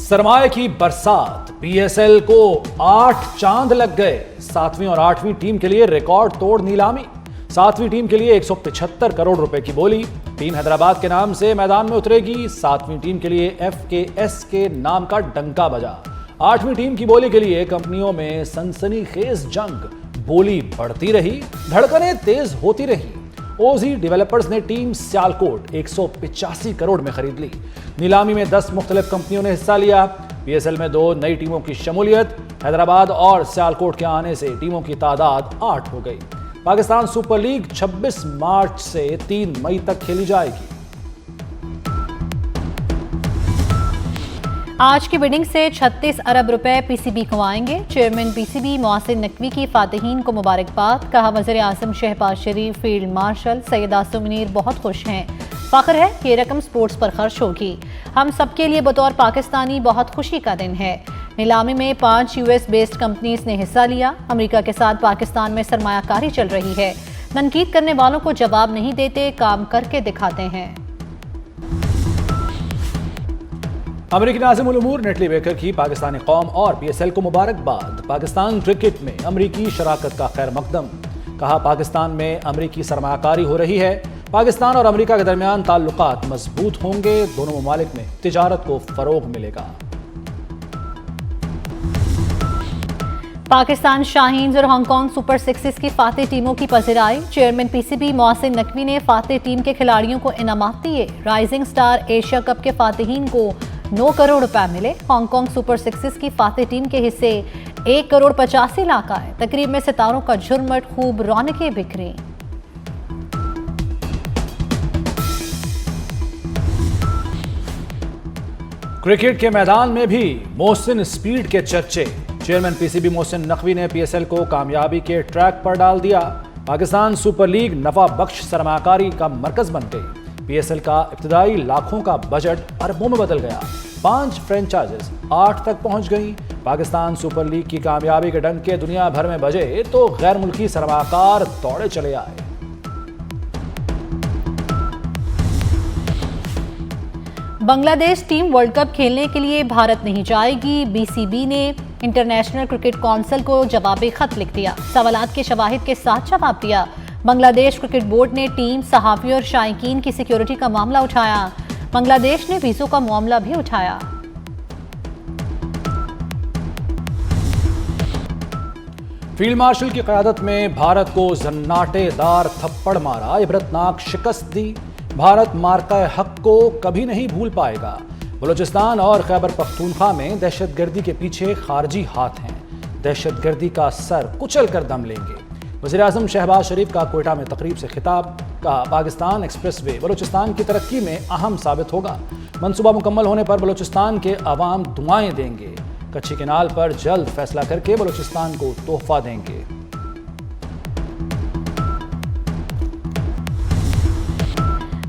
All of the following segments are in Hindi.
सरमाए की बरसात, पीएसएल को 8 चांद लग गए। 7वीं और 8वीं टीम के लिए रिकॉर्ड तोड़ नीलामी। 7वीं टीम के लिए 175 करोड़ रुपए की बोली। टीम हैदराबाद के नाम से मैदान में उतरेगी। 7वीं टीम के लिए एफकेएस के नाम का डंका बजा। 8वीं टीम की बोली के लिए कंपनियों में सनसनीखेज जंग। बोली बढ़ती रही, धड़कनें तेज होती रही। ओजी डेवलपर्स ने टीम सियालकोट 185 करोड़ में खरीद ली। नीलामी में 10 मुख्तलिफ कंपनियों ने हिस्सा लिया। पीएसएल में 2 नई टीमों की शमूलियत। हैदराबाद और सियालकोट के आने से टीमों की तादाद 8 हो गई। पाकिस्तान सुपर लीग 26 मार्च से 3 मई तक खेली जाएगी। आज की बिडिंग से 36 अरब रुपए पीसीबी कमाएंगे। चेयरमैन पीसीबी मोहसिन नकवी की फातिहीन को मुबारकबाद। कहा वज़ीर आज़म शहबाज शरीफ, फील्ड मार्शल सैयद आसिम मुनीर बहुत खुश हैं। फ़ख्र है कि ये रकम स्पोर्ट्स पर खर्च होगी। हम सबके लिए बतौर पाकिस्तानी बहुत खुशी का दिन है। नीलामी में 5 यूएस बेस्ड कंपनीज ने हिस्सा लिया। अमेरिका के साथ पाकिस्तान में सरमायाकारी चल रही है। तनकीद करने वालों को जवाब नहीं देते, काम करके दिखाते हैं। अमेरिकी नाज़िम उल उमूर नेटली बेकर की पाकिस्तानी कौम और पीएसएल को मुबारकबाद। पाकिस्तान क्रिकेट में अमेरिकी शराकत का खैर मकदम। कहा पाकिस्तान में अमेरिकी सरमायाकारी हो रही है। पाकिस्तान और अमेरिका के दरमियान ताल्लुकात मजबूत होंगे। दोनों ममालिक में तिजारत को फरोग मिलेगा। पाकिस्तान शाहीन्स और हांगकांग सुपर सिक्सेस की फातेह टीमों की पज़िराई। चेयरमैन पीसीबी मोहसिन नकवी ने फातेह टीम के खिलाड़ियों को इनामात दिए। राइजिंग स्टार एशिया कप के फातिहीन को 9 करोड़ रुपए मिले। हांगकांग सुपर सिक्सेस की फातेह टीम के हिस्से 1 करोड़ 85 लाख आए। तकरीब में सितारों का झुरमट, खूब रौनकें बिखरी। क्रिकेट के मैदान में भी मोहसिन स्पीड के चर्चे। चेयरमैन पीसीबी मोहसिन नकवी ने पीएसएल को कामयाबी के ट्रैक पर डाल दिया। पाकिस्तान सुपर लीग नफा बख्श सरमाकारी का मरकज बन गई। पीएसएल का इब्तिदाई लाखों का बजट अरबों में बदल गया। 5 फ्रेंचाइजेस 8 तक पहुंच गई। पाकिस्तान सुपर लीग की कामयाबी के डंके दुनिया भर में बजे तो गैर मुल्की सरमाकार दौड़े चले आए। बांग्लादेश टीम वर्ल्ड कप खेलने के लिए भारत नहीं जाएगी। बीसीबी ने इंटरनेशनल क्रिकेट काउंसिल को जवाबी खत लिख दिया। सवालात के शवाहिद के साथ जवाब दिया। बांग्लादेश क्रिकेट बोर्ड ने टीम, सहाफ़ी और शायकीन की सिक्योरिटी का मामला उठाया। बांग्लादेश ने वीज़ों का मामला भी उठाया। फील्ड मार्शल की क़यादत में भारत को जन्नाटेदार थप्पड़ मारा, इबरतनाक शिकस्त दी। भारत मार्का हक को कभी नहीं भूल पाएगा। बलूचिस्तान और खैबर पख्तूनख्वा में दहशतगर्दी के पीछे खारजी हाथ हैं। दहशतगर्दी का सर कुचल कर दम लेंगे। वज़ीर आज़म शहबाज शरीफ का कोयटा में तकरीब से खिताब। कहा पाकिस्तान एक्सप्रेसवे बलूचिस्तान की तरक्की में अहम साबित होगा। मंसूबा मुकम्मल होने पर बलूचिस्तान के अवाम दुआएं देंगे। कच्ची केनाल पर जल्द फैसला करके बलूचिस्तान को तोहफा देंगे।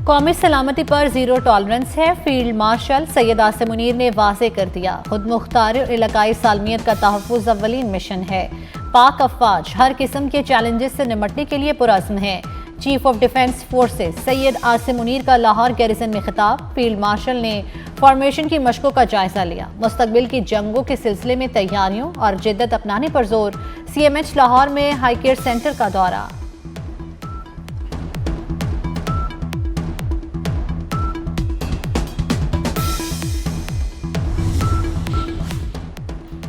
कौमी सलामती पर जीरो टॉलरेंस है। फील्ड मार्शल सैयद आसिम मुनीर ने वाज़े कर दिया। खुद मुख्तार और इलाकाई सालमियत का तहफ़्फ़ुज़ अव्वलीन मिशन है। पाक अफ़वाज हर किस्म के चैलेंजेस से निपटने के लिए पुरअज़्म है। Chief of defence forces Syed Asim Munir का लाहौर गैरिसन में खिताब। फील्ड मार्शल ने फॉर्मेशन की मशकों का जायजा लिया। मुस्तकबिल की जंगों के सिलसिले में तैयारियों और जिद्दत अपनाने पर जोर। CMH लाहौर में हाई केयर सेंटर का दौरा।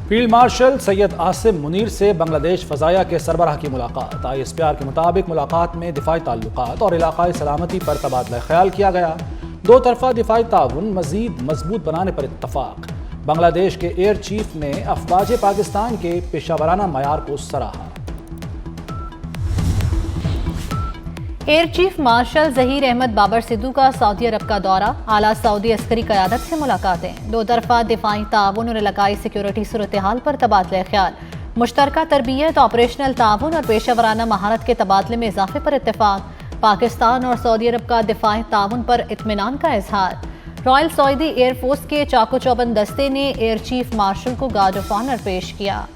फील्ड मार्शल सैयद आसिम मुनीर से बांग्लादेश फ़ज़ाया के सरबराह की मुलाकात। ISPR के मुताबिक मुलाकात में दिफाई ताल्लुकात और इलाकाई सलामती पर तबादला ख्याल किया गया। 2 तरफ़ा दिफाई ताउन मज़ीद मजबूत बनाने पर इत्तफ़ाक। बांग्लादेश के एयर चीफ ने अफ़वाज पाकिस्तान के पेशावराना मयार को सराहा। Air chief marshal Zaheer Ahmed Babar Sidhu का सऊदी अरब का दौरा। आला सऊदी अस्करी क़यादत से मुलाकातें। 2 तरफ़ा दिफाई ताउन और इलाकाई सिक्योरिटी सूरत हाल पर तबादला ख्याल। मुश्तरका तरबियत, ऑपरेशनल ताउन और पेशावराना महारत के तबादले में इजाफे पर इत्तेफाक। पाकिस्तान और सऊदी अरब का दिफाई ताउन पर इत्मीनान का इजहार। रॉयल सऊदी एयरफोर्स के चाको चौबंद दस्ते ने एयर चीफ मार्शल को गार्ड ऑफ ऑनर पेश किया।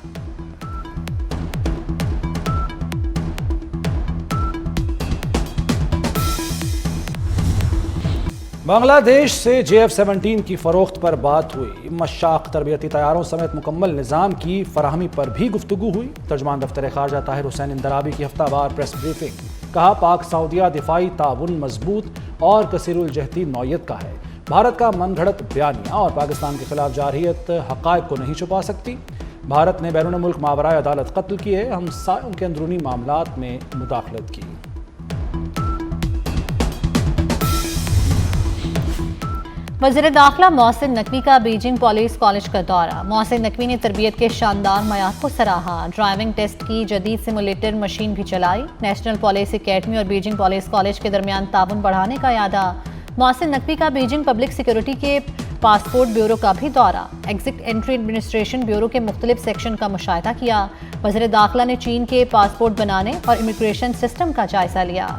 बांग्लादेश से JF-17 की फरोख्त पर बात हुई। मशाक तरबियती तैयारों समेत मुकम्मल निज़ाम की फराहमी पर भी गुफ्तगू हुई। तर्जमान दफ्तर खारजा ताहिर हुसैन इंदराबी की हफ्तावार प्रेस ब्रीफिंग। कहा, पाक सऊदिया दिफाई ताउन मजबूत और कसीरुल जहती नौयत का है। भारत का मनगढ़ंत बयानिया और पाकिस्तान के खिलाफ जारहियत हक़ाइक़ को नहीं छुपा सकती। भारत ने बैरून मुल्क मावराए अदालत कत्ल किए, हमसायों के अंदरूनी मामलात में मुदाखलत की। वज़ीर दाखिला मोहसिन नकवी का बीजिंग पुलिस कॉलेज का दौरा। मोहसिन नकवी ने तरबियत के शानदार मयार को सराहा। ड्राइविंग टेस्ट की जदीद सिमुलेटर मशीन भी चलाई। नेशनल पुलिस एकेडमी और बीजिंग पुलिस कॉलेज के दरमियान ताउन बढ़ाने का यादा। मोहसिन नकवी का बीजिंग पब्लिक सिक्योरिटी के पासपोर्ट ब्यूरो का भी दौरा। एग्जिट एंट्री एडमिनिस्ट्रेशन ब्यूरो के मुख्तलिफ सेक्शन का मुशाहिदा किया। वज़ीर दाखिला ने चीन के पासपोर्ट बनाने और इमिग्रेशन सिस्टम का जायजा लिया।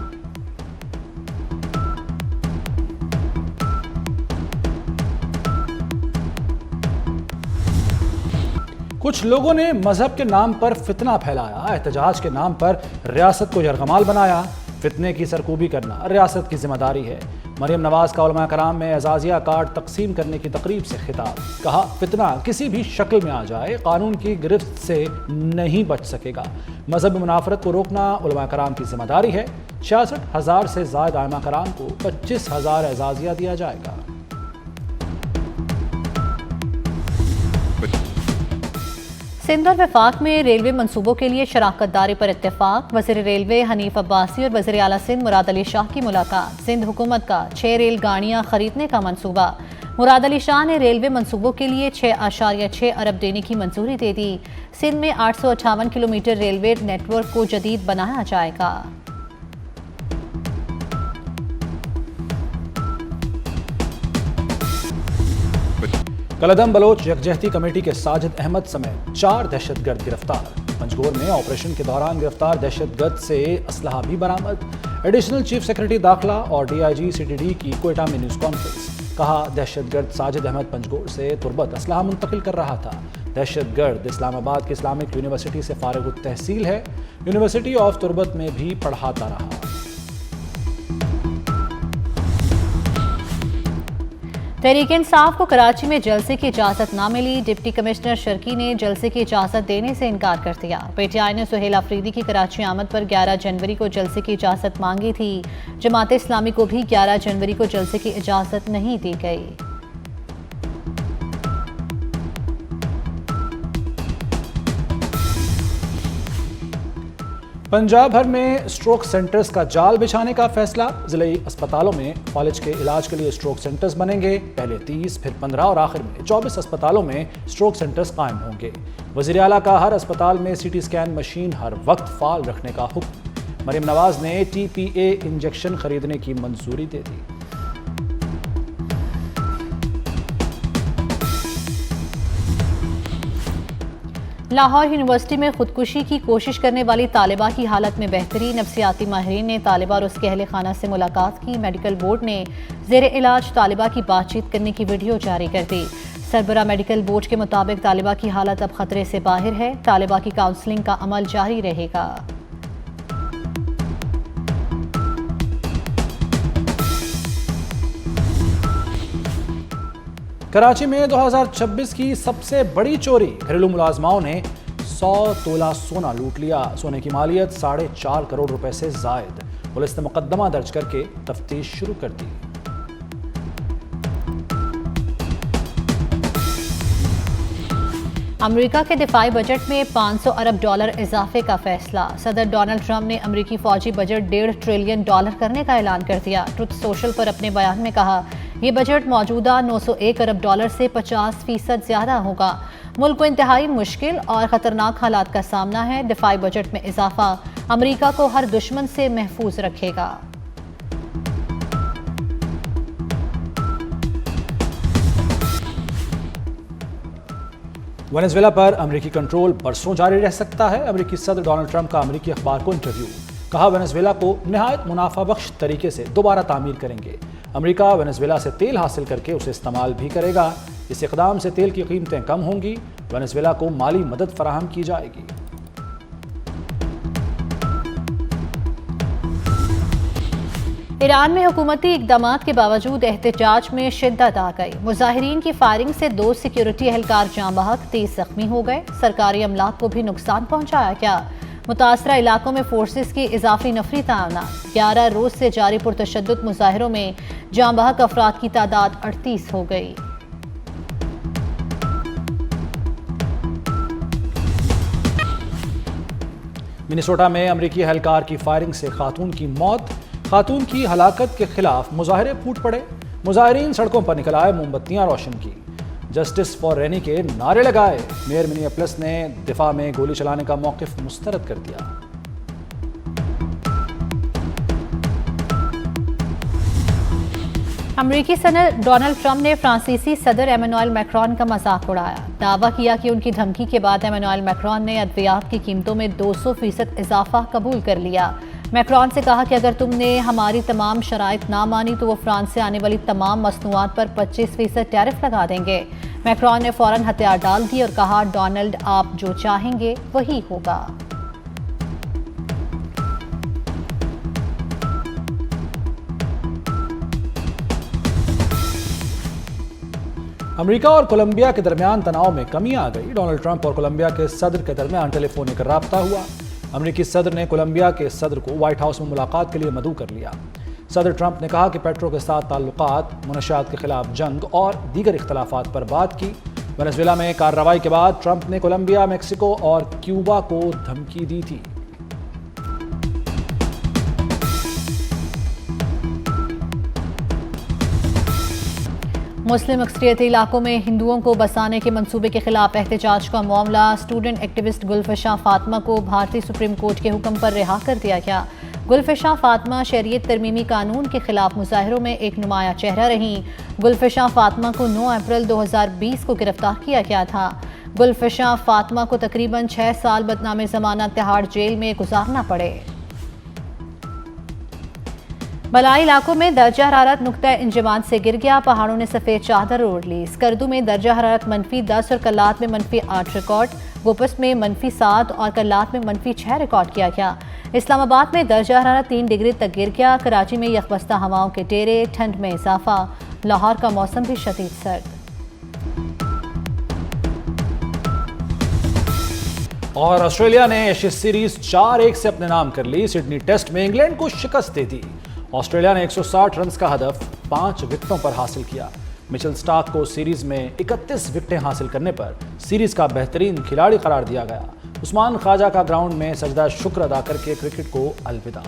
कुछ लोगों ने मजहब के नाम पर फितना फैलाया, एहतजाज के नाम पर रियासत को यरगमाल बनाया। फितने की सरकूबी करना रियासत की जिम्मेदारी है। मरियम नवाज का उलमा कराम में एजाजिया कार्ड तकसीम करने की तकरीब से खिताब। कहा, फितना किसी भी शक्ल में आ जाए कानून की गिरफ्त से नहीं बच सकेगा। मजहबी मुनाफरत को रोकना उलमा कराम की जिम्मेदारी है। 66,000 से ज्यादा उलमा कराम को 25,000 एजाजिया दिया जाएगा। सिंध और वफाक में रेलवे मंसूबों के लिए शराकत दारी पर इत्तेफाक। वज़ीर रेलवे हनीफ अब्बासी और वज़ीर आला सिंध मुराद अली शाह की मुलाकात। सिंध हुकूमत का 6 रेल गाड़ियाँ खरीदने का मंसूबा। मुराद अली शाह ने रेलवे मंसूबों के लिए 6.6 अरब देने की मंजूरी दे दी। सिंध में 858 किलोमीटर रेलवे नेटवर्क को जदीद बनाया जाएगा। कलदम बलोच यकजहती कमेटी के साजिद अहमद समेत 4 दहशतगर्द गिरफ्तार। पंजगोर में ऑपरेशन के दौरान गिरफ्तार दहशतगर्द से असलहा भी बरामद। एडिशनल चीफ सेक्रेटरी दाखिला और DIG CTD की कोयटा में न्यूज़ कॉन्फ्रेंस। कहा, दहशतगर्द साजिद अहमद पंजगोर से तुरबत असलहा मुंतकिल कर रहा था। दहशतगर्द इस्लामाबाद की इस्लामिक यूनिवर्सिटी से फारिग तहसील है। यूनिवर्सिटी ऑफ तुरबत में भी पढ़ाता रहा। तहरीक इंसाफ को कराची में जलसे की इजाज़त न मिली। डिप्टी कमिश्नर शर्की ने जलसे की इजाज़त देने से इनकार कर दिया। PTI ने सुहेल अफरीदी की कराची आमद पर 11 जनवरी को जलसे की इजाज़त मांगी थी। जमात इस्लामी को भी 11 जनवरी को जलसे की इजाज़त नहीं दी गई। पंजाब भर में स्ट्रोक सेंटर्स का जाल बिछाने का फैसला। जिले अस्पतालों में कॉलेज के इलाज के लिए स्ट्रोक सेंटर्स बनेंगे। पहले 30, फिर 15 और आखिर में 24 अस्पतालों में स्ट्रोक सेंटर्स कायम होंगे। वज़ीर आला का हर अस्पताल में CT स्कैन मशीन हर वक्त फाल रखने का हुक्म। मरियम नवाज ने TPA इंजेक्शन खरीदने की मंजूरी दे दी। लाहौर यूनिवर्सिटी में खुदकुशी की कोशिश करने वाली तालिबा की हालत में बेहतरी। नफ्सियाती माहिरीन ने तालिबा और उसके अहले खाना से मुलाकात की। मेडिकल बोर्ड ने ज़ेरे इलाज तालिबा की बातचीत करने की वीडियो जारी कर दी। सरबरा मेडिकल बोर्ड के मुताबिक तालिबा की हालत अब खतरे से बाहर है। तालिबा की काउंसलिंग का अमल जारी रहेगा। कराची में 2026 की सबसे बड़ी चोरी। घरेलू मुलाजमाओं ने 100 तोला सोना लूट लिया। सोने की मालियत 4.5 करोड़ रुपए से जायद। पुलिस ने मुकदमा दर्ज करके तफ्तीश शुरू कर दी। अमेरिका के दिफाई बजट में $500 अरब इजाफे का फैसला। सदर डोनाल्ड ट्रंप ने अमेरिकी फौजी बजट $1.5 ट्रिलियन करने का ऐलान कर दिया। ट्रुथ सोशल पर अपने बयान में कहा, ये बजट मौजूदा $901 अरब से 50% ज्यादा होगा। मुल्क को इंतहाई मुश्किल और खतरनाक हालात का सामना है। दिफाई बजट में इजाफा अमेरिका को हर दुश्मन से महफूज रखेगा। वेनेजुएला पर अमेरिकी कंट्रोल बरसों जारी रह सकता है। अमेरिकी सदर डोनाल्ड ट्रंप का अमेरिकी अखबार को इंटरव्यू। कहा, वेनेजुएला को निहायत मुनाफा बख्श तरीके से दोबारा तामीर करेंगे। अमेरिका वेनेजुएला से तेल हासिल करके उसे इस्तेमाल भी करेगा। इस इकदाम से तेल की कीमतें कम होंगी। वेनेजुएला को माली मदद फराहम की जाएगी। ईरान में हुकूमती इक़दामात के बावजूद एहतजाज में शिद्दत आ गई। मुजाहिरीन की फायरिंग से 2 सिक्योरिटी एहलकार जाँ बहक, 30 जख्मी हो गए। सरकारी अमलाक को भी नुकसान पहुंचाया गया। मुतासरा इलाकों में फोर्सेस की इजाफी नफरी तैनात। 11 रोज से जारी पुरतशद्दुद मुजाहिरों में जाँ बहक अफराद की तादाद 38 हो गई। मिनेसोटा में अमरीकी एहलकार की फायरिंग से खातून की मौत। खातून की हलाकत के खिलाफ मुजाहरे फूट पड़े। मुजाहिरीन सड़कों पर निकल आए, मोमबत्तियां रोशन की, जस्टिस फॉर रेनी के नारे लगाए। मेयर मिनियापोलिस ने दिफा में गोली चलाने का मौक़िफ़ मुस्तरद कर दिया। अमरीकी सदर डोनाल्ड ट्रंप ने फ्रांसीसी सदर एमेनुएल मैक्रोन का मजाक उड़ाया। दावा किया कि उनकी धमकी के बाद एमेनुएल मैक्रोन ने अद्वियात की कीमतों में 200% इजाफा कबूल कर लिया। मैक्रोन से कहा कि अगर तुमने हमारी तमाम शराइत ना मानी तो वो फ्रांस से आने वाली तमाम मसनूआत पर 25% टैरिफ लगा देंगे। मैक्रोन ने फौरन हथियार डाल दिए और कहा, डोनाल्ड, आप जो चाहेंगे वही होगा। अमेरिका और कोलंबिया के दरमियान तनाव में कमी आ गई। डोनाल्ड ट्रंप और कोलंबिया के सदर के दरमियान टेलीफोनिक राब्ता हुआ। अमेरिकी सदर ने कोलंबिया के सदर को व्हाइट हाउस में मुलाकात के लिए मदऊ कर लिया। सदर ट्रंप ने कहा कि पेट्रो के साथ ताल्लुकात, मुनशियात के खिलाफ जंग और दीगर इख्तलाफात पर बात की। वेनेजुएला में कार्रवाई के बाद ट्रंप ने कोलंबिया, मेक्सिको और क्यूबा को धमकी दी थी। मुस्लिम अक्सरियती इलाकों में हिंदुओं को बसाने के मंसूबे के खिलाफ एहतजाज का मामला। स्टूडेंट एक्टिविस्ट गुलफिशा फातिमा को भारतीय सुप्रीम कोर्ट के हुक्म पर रिहा कर दिया गया। गुलफिशा फातिमा शरीयत तरमीमी कानून के खिलाफ मुजाहिरों में एक नुमाया चेहरा रहीं। गुलफिशा फातिमा को 9 अप्रैल 2020 को गिरफ्तार किया गया था। गुलफिशा फातिमा को तकरीबन 6 साल बदनामे ज़मानत तिहाड़ जेल में गुजारना पड़े। मलाई इलाकों में दर्जा हरारत नुक्ता इंजमात से गिर गया। पहाड़ों ने सफ़ेद चादर ओढ़ ली। स्कर्दू में दर्जा हरारत -10 और कल्लात में -8 रिकॉर्ड। गोपस में -7 और कल्लात में -6 रिकॉर्ड किया गया। इस्लामाबाद में दर्जा हरारत 3 डिग्री तक गिर गया। कराची में यखबस्ता हवाओं के डेरे, ठंड में इजाफा। लाहौर का मौसम भी शदीद सर्द। और ऑस्ट्रेलिया ने एशेज सीरीज 4-1 से अपने नाम कर ली। सिडनी टेस्ट में इंग्लैंड को शिकस्त दे दी। ऑस्ट्रेलिया ने 160 रन का हदफ 5 विकेटों पर हासिल किया। मिचेल स्टार्क को सीरीज में 31 विकेटें हासिल करने पर सीरीज का बेहतरीन खिलाड़ी करार दिया गया। उस्मान ख्वाजा का ग्राउंड में सजदा शुक्र अदा करके क्रिकेट को अलविदा।